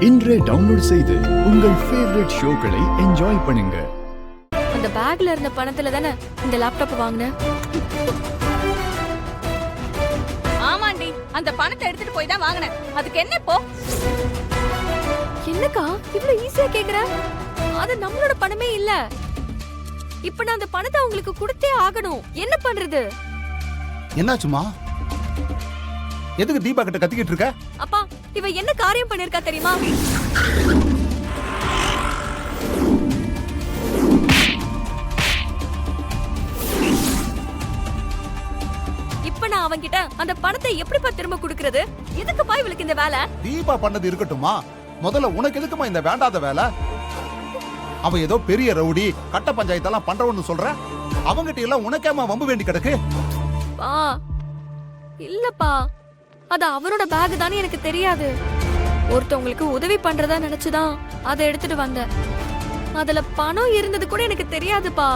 இன்றே டவுன்லோட் செய்து உங்கள் ஃபேவரட் ஷோக்களை என்ஜாய் பண்ணுங்க. அந்த பேக்ல இருந்த பணத்துல தானே இந்த லேப்டாப் வாங்குனேன். ஆமாண்டி, அந்த பணத்தை எடுத்துட்டு போய் தான் வாங்குனேன். அதுக்கு என்ன இப்போ? என்னக்கா இவ்ளோ ஈஸியா கேக்குற? அது நம்மளோட பணமே இல்ல. இப்ப நான் அந்த பணத்தை உங்களுக்கு கொடுத்தே ஆகணும். என்ன பண்றது? என்னாச்சுமா? எதுக்கு தீபா கிட்ட கத்திக்கிட்டு இருக்க? அப்பா, இவ என்ன காரியம் பண்ணிருக்கா தெரியுமா? இப்ப நான் அவன்கிட்ட அந்த பணத்தை எப்படிப்பா திரும்ப கொடுக்கறது? எதுக்குப்பா இவளுக்கு இந்த வேலை? தீபா பண்ணது இருக்கட்டுமா, முதல்ல உனக்கு எதுக்குமா இந்த வேண்டாத வேலை? அவ ஏதோ பெரிய ரவுடி, கட்ட பஞ்சாயத்தெல்லாம் பண்றவன்னு சொல்ற. அவங்கிட்ட எல்லாம் உனக்கேமா வம்பு வேண்டி கிடக்கு? பா இல்லப்பா, அது அவரோட பேக் தானே எனக்கு தெரியாது. ஒருத்தவங்களுக்கு உதவி பண்றதா நினைச்சுதான் அதை எடுத்துட்டு வந்தேன். அதுல பணம் இருந்தது கூட எனக்கு தெரியாதுப்பா.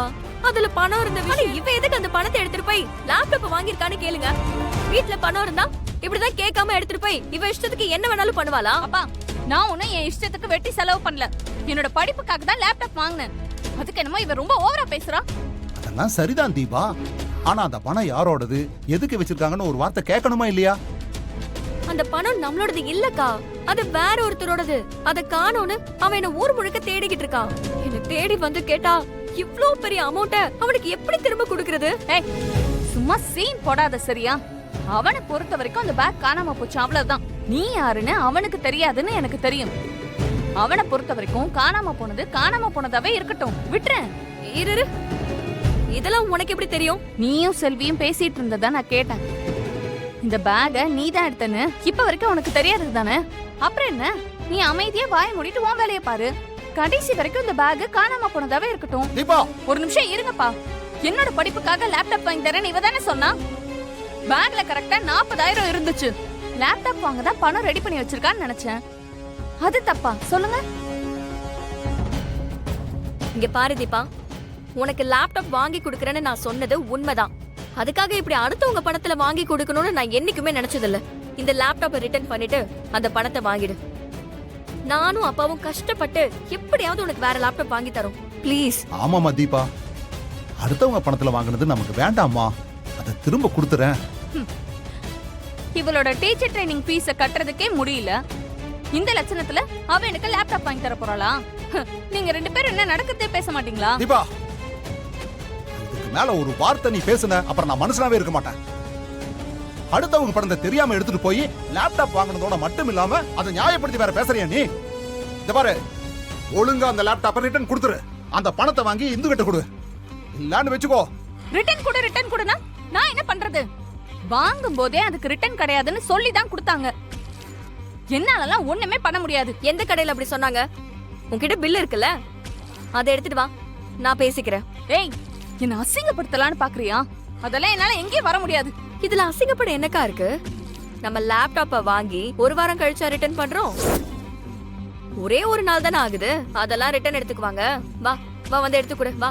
அதுல பணம் இருந்த விஷயம் இவ எதுக்கு அந்த பணத்தை எடுத்துட்டு போய் லேப்டாப் வாங்கிருக்கான்னு கேளுங்க. வீட்டுல பணம் இருந்தா இப்படிதான் கேட்காம எடுத்துட்டு போய் இவ இஷ்டத்துக்கு என்ன வேணாலும் பண்ணுவாளா? அப்பா, நான் ஒன்னும் என் இஷ்டத்துக்கு வெட்டி செலவு பண்ணல. என்னோட படிப்புக்காக தான் லேப்டாப் வாங்கினேன். அதுக்கு என்னமோ இவ ரொம்ப ஓவரா பேசுறா. அதெல்லாம் சரிதான் தீபா, ஆனா அந்த பணம் யாரோடது, எதுக்கு வச்சிருக்காங்கன்னு ஒரு வார்த்தை கேட்கணுமா இல்லையா? அந்த பணம் நம்மளோடது இல்லக்கா, அது வேற ஒருத்தரோடது. அத காணோன்னு அவன் என்ன ஊர் முழுக்க தேடிக்கிட்டு இருக்கான். என்ன தேடி வந்து கேட்டா இவ்ளோ பெரிய அமௌண்ட அவனுக்கு எப்படி திரும்ப கொடுக்கறது? ஏய், சும்மா சீன் போடாத சரியா? அவனை பொறுத்த வரைக்கும் அந்த பேக் காணாம போச்சு, அவ்வளவுதான். நீ யாருன்னு அவனுக்கு தெரியாதுன்னு எனக்கு தெரியும். அவனை பொறுத்த வரைக்கும் காணாம போனதாவே இருக்கட்டும், விட்டுறேன். இரு, இதெல்லாம் உனக்கு எப்படி தெரியும்? நீயும் செல்வியும் பேசிட்டு இருந்ததா நான் கேட்டேன். இந்த பேக நீ தான் எடுத்தன்னு இப்ப வரைக்கும் உனக்கு தெரியாது தானே? அப்புறம் என்ன, நீ அமைதியா வாய மூடிட்டு உன் வேலைய பாரு. கடைசி வரைக்கும் இந்த பேக் காணாம போனதாவே இருக்கட்டும். தீபா, ஒரு நிமிஷம் இருங்கப்பா. என்னோட படிப்புக்காக லேப்டாப் வாங்கி தரேன்னு இவ தானே சொன்னா. பேக்ல கரெக்டா 40,000 இருந்துச்சு. லேப்டாப் வாங்க தான் பணம் ரெடி பண்ணி வச்சிருக்கான்னு நினைச்சேன். அது தப்பா சொல்லுங்க? இங்க பாரு தீபா, உனக்கு லேப்டாப் வாங்கி கொடுக்கறேன்னு நான் சொன்னது உண்மைதான். அதுக்காக இப்படி அடுத்தவங்க பணத்துல வாங்கி கொடுக்கணும்னு நான் என்னைக்குமே நினைச்சதில்ல. இந்த லேப்டாப்பை ரிட்டர்ன் பண்ணிட்டு அந்த பணத்தை வாங்கிடு. நானும் அப்பாவும் கஷ்டப்பட்டு எப்படியாவது உனக்கு வேற லேப்டாப் வாங்கி தரோம், ப்ளீஸ். ஆமாமா தீபா, அடுத்தவங்க பணத்துல வாங்குனது நமக்கு வேண்டாமா, அதை திரும்ப கொடுத்துறேன். இவளோட டீச்சர் ட்ரைனிங் ஃபீஸ கட்டுறதுக்கே முடியல. இந்த லட்சணத்துல அவ எனக்கு லேப்டாப் வாங்கி தர போறாளா? நீங்க ரெண்டு பேரும் என்ன நடக்கதே பேச மாட்டீங்களா? தீபா, இதுக்கு மேல ஒரு வார்த்தை நீ பேசுன அப்புறம் நான் மனுஷனாவே இருக்க மாட்டேன். அடுத்தவங்க பணத்தை தெரியாம எடுத்துட்டு போய் லேப்டாப் வாங்குனதோட மட்டும் இல்லாம அதை நியாயப்படுத்தி வேற பேசுறியா நீ? இந்த பாரு, ஒழுங்கா அந்த லேப்டாப்பை ரிட்டர்ன் கொடுத்துரு. அந்த பணத்தை வாங்கி இந்து கிட்ட கொடு, இல்லன்னு வெச்சுக்கோ. ரிட்டர்ன் கொடுனா நான் என்ன பண்றது? வாங்கும் போதே அதுக்கு ரிட்டர்ன் கிடையாதுன்னு சொல்லி தான் கொடுத்தாங்க. என்னாலலாம் ஒண்ணுமே பண்ண முடியாது. எந்த கடையில அப்படி சொன்னாங்க? உன்கிட்ட பில் இருக்குல்ல, அதை எடுத்துட்டு வா, நான் பேசிக்கிறேன். ஏய், என்ன அசிங்கப்படுத்தலான்னு பாக்குறியா? அதெல்லாம் என்னால எங்கேயும் வர முடியாது. இதுல அசிங்கப்பட என்னக்கா இருக்கு? நம்ம லேப்டாப்ப வாங்கி ஒரு வாரம் கழிச்சா ரிட்டர்ன் பண்றோம். ஒரே ஒரு நாள் தானே ஆகுது, அதெல்லாம் ரிட்டர்ன் எடுத்துக்குவாங்க. வா வா, வந்து எடுத்துக்கூட வா.